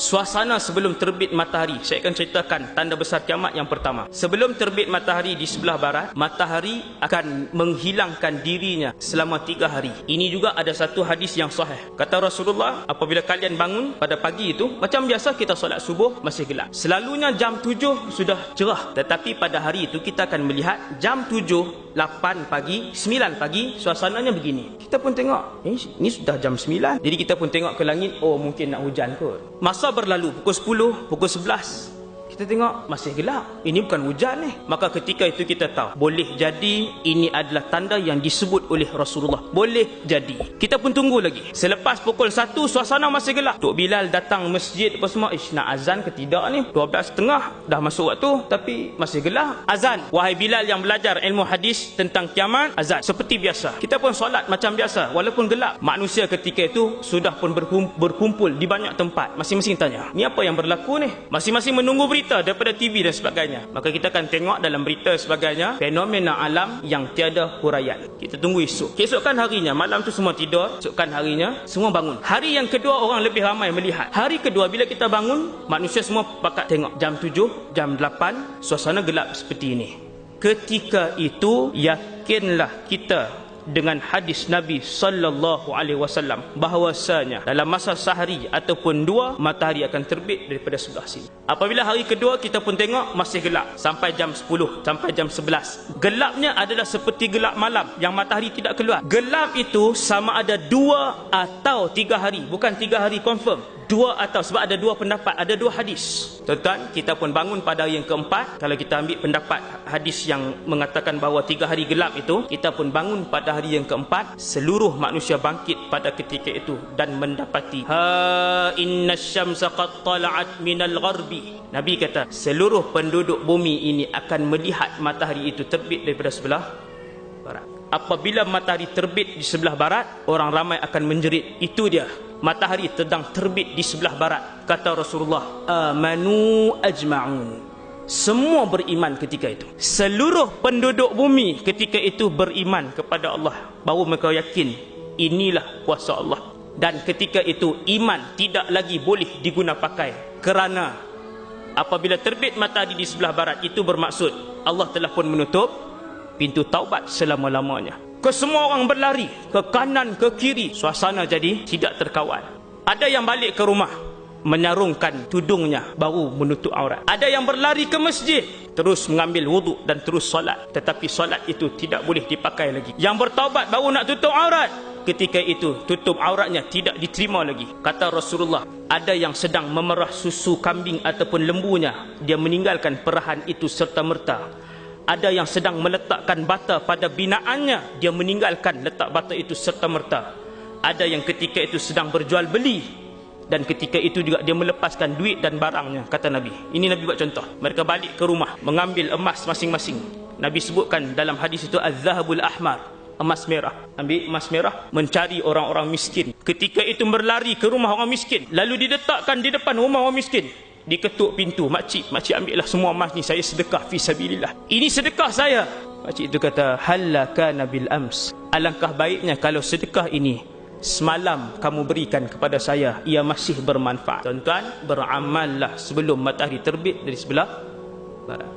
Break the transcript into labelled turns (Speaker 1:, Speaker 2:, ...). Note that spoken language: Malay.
Speaker 1: Suasana sebelum terbit matahari, saya akan ceritakan tanda besar kiamat yang pertama. Sebelum terbit matahari di sebelah barat, matahari akan menghilangkan dirinya selama 3 hari. Ini juga ada satu hadis yang sahih. Kata Rasulullah, apabila kalian bangun pada pagi itu, macam biasa kita solat subuh masih gelap. Selalunya jam 7 sudah cerah. Tetapi pada hari itu kita akan melihat jam 7, 8 pagi, 9 pagi, suasananya begini. Kita pun tengok, ini sudah jam 9. Jadi kita pun tengok ke langit, oh mungkin nak hujan kot. Masa berlalu, pukul 10, pukul 11, kita tengok masih gelap. Ini bukan hujan ni. Maka ketika itu kita tahu, boleh jadi ini adalah tanda yang disebut oleh Rasulullah. Boleh jadi. Kita pun tunggu lagi. Selepas pukul 1, suasana masih gelap. Tok Bilal datang masjid apa semua. Nak azan ke tidak ni? 12.30 dah masuk waktu tapi masih gelap. Azan. Wahai Bilal yang belajar ilmu hadis tentang kiamat, azan. Seperti biasa. Kita pun solat macam biasa walaupun gelap. Manusia ketika itu sudah pun berkumpul di banyak tempat. Masing-masing tanya, ni apa yang berlaku ni? Masing-masing menunggu berita daripada TV dan sebagainya. Maka kita akan tengok dalam berita sebagainya fenomena alam yang tiada huraian. Kita tunggu esok. Keesokan harinya, malam tu semua tidur. Keesokan harinya semua bangun. Hari yang kedua orang lebih ramai melihat. Hari kedua bila kita bangun, manusia semua pakat tengok. Jam 7, jam 8, suasana gelap seperti ini. Ketika itu yakinlah kita dengan hadis Nabi sallallahu alaihi wasallam bahawasanya dalam masa sehari ataupun 2 matahari akan terbit daripada sebelah sini. Apabila hari kedua kita pun tengok masih gelap sampai jam 10, sampai jam 11. Gelapnya adalah seperti gelap malam yang matahari tidak keluar. Gelap itu sama ada 2 atau 3 hari, bukan 3 hari confirm. 2 atau, sebab ada 2 pendapat, ada 2 hadis. Tuan-tuan, kita pun bangun pada hari yang keempat. Kalau kita ambil pendapat hadis yang mengatakan bahawa 3 hari gelap itu, kita pun bangun pada hari yang keempat. Seluruh manusia bangkit pada ketika itu dan mendapati inna syamsa qad tala'at minal gharbi. Nabi kata seluruh penduduk bumi ini akan melihat matahari itu terbit daripada sebelah barat. Apabila matahari terbit di sebelah barat, orang ramai akan menjerit. Itu dia, matahari sedang terbit di sebelah barat. Kata Rasulullah, amanu ajma'un. Semua beriman ketika itu. Seluruh penduduk bumi ketika itu beriman kepada Allah. Baru mereka yakin inilah kuasa Allah. Dan ketika itu iman tidak lagi boleh diguna pakai. Kerana apabila terbit matahari di sebelah barat, itu bermaksud Allah telah pun menutup pintu taubat selama-lamanya. Kesemua orang berlari ke kanan ke kiri. Suasana jadi tidak terkawal. Ada yang balik ke rumah menyarungkan tudungnya baru menutup aurat. Ada yang berlari ke masjid terus mengambil wuduk dan terus solat. Tetapi solat itu tidak boleh dipakai lagi. Yang bertaubat baru nak tutup aurat, ketika itu tutup auratnya tidak diterima lagi. Kata Rasulullah, ada yang sedang memerah susu kambing ataupun lembunya, dia meninggalkan perahan itu serta merta. Ada yang sedang meletakkan bata pada binaannya, dia meninggalkan letak bata itu serta merta. Ada yang ketika itu sedang berjual beli, dan ketika itu juga dia melepaskan duit dan barangnya. Kata Nabi, ini Nabi buat contoh. Mereka balik ke rumah mengambil emas masing-masing. Nabi sebutkan dalam hadis itu az-zahabul ahmar, emas merah. Ambil emas merah, mencari orang-orang miskin. Ketika itu berlari ke rumah orang miskin, lalu diletakkan di depan rumah orang miskin. Diketuk pintu, makcik ambillah semua emas ni, saya sedekah fi sabilillah. Ini sedekah saya. Makcik itu kata, halla kana bil ams. Alangkah baiknya kalau sedekah ini semalam kamu berikan kepada saya, ia masih bermanfaat. Tuan-tuan, beramallah sebelum matahari terbit dari sebelah barat.